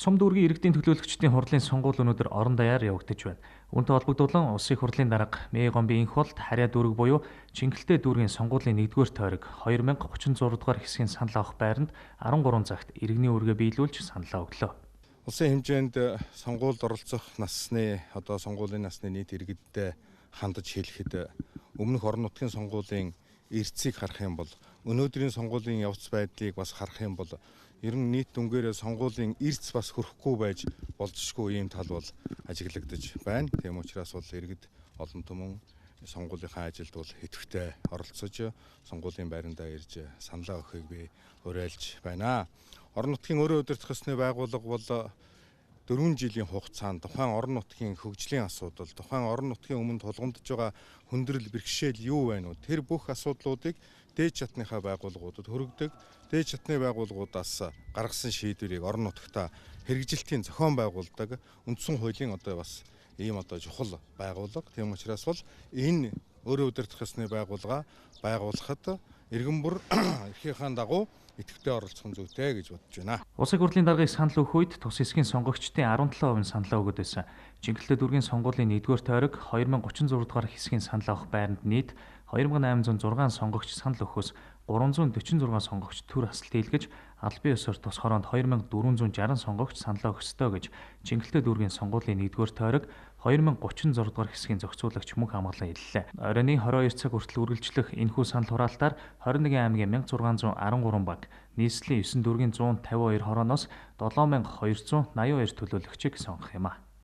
Сум дүүргийн иргэдийн төлөөлөгчдийн хурлын сонгуул өнөөдөр орон даяар явагдаж байна. Үүнтэй холбогдуулан улсын хурлын дарга Мэй Гомбын энх болд Харьяа дүүрэг буюу Чингэлтэй дүүргийн сонгуулийн 1-р тойрог 2036 дугаар хэсгийн санал авах байранд 13 цагт иргэний үүргээ биелүүлж саналаа өглөө. Улсын хэмжээнд сонгуульд оролцох сонгуулийн насны нийт иргэдтэй хандаж хэлэхэд өмнөх орон нутгийн сонгуулийн эрсцийг харах юм бол өнөөдрийн сонгуулийн явц байдлыг бас харах юм бол ер нь нийт дүнгээр сонгуулийн эрс бас хөрөхгүй байж болзошгүй ийм тал бол ажиглагдаж байна. Тийм учраас бол иргэд олон түмэн сонгуулийнхаа ажилд бол идэвхтэй оролцож сонгуулийн байрандаа ирж саналаа өгөхийг би уриалж байна. Орон нутгийн өөрөө удирдах ёсны байгууллага бол 4 жилийн хугацаанд тухайн орон нутгийн хөгжлийн асуудал, тухайн орон нутгийн өмнө тулгамдж байгаа хүндрэл бэрхшээл юу байна вэ? Тэр бүх асуудлуудыг дээд чатныхаа байгууллагуудад хүргэдэг. Дээд чатны байгууллагуудаас гаргасан шийдвэрийг орон нутгата хэрэгжилтийн зохион байгуулдаг үндсэн хуулийн бас ийм чухал байгууллага. Тийм учраас бол энэ өөрөө удирдах ёсны байгууллага байгуулахад иргэн бүр эрхийнхаа дагуу идэвхтэй оролцох нь зүйтэй гэж бодож байна. Улсын хурлын даргаыг санал өгөх үед тус хэсгийн сонгогчдын 17% саналаа өгöd байсан. Чингэлтэй дүүргийн сонгуулийн 1-р тойрог 2036 дугаар хэсгийн санал авах байранд нийт 2806 сонгогч санал өгөхөөс 346 сонгогч төр асалт хийлгэж албан ёсоор тус хороонд 2460 сонгогч саналаа өгөх ёстой гэж Чингэлтэй дүүргийн сонгуулийн 1-р тойрог 2036 дугаар хэсгийн зохицуулагч мөнх амгалан хэллээ. Оройн 22 цаг хүртэл үргэлжлэх энэхүү санал хураалтаар 21 аймгийн 1613 баг, нийслэлийн 9 дүүргийн 152 хорооноос 7282 төлөөлөгчийг сонгох юм а.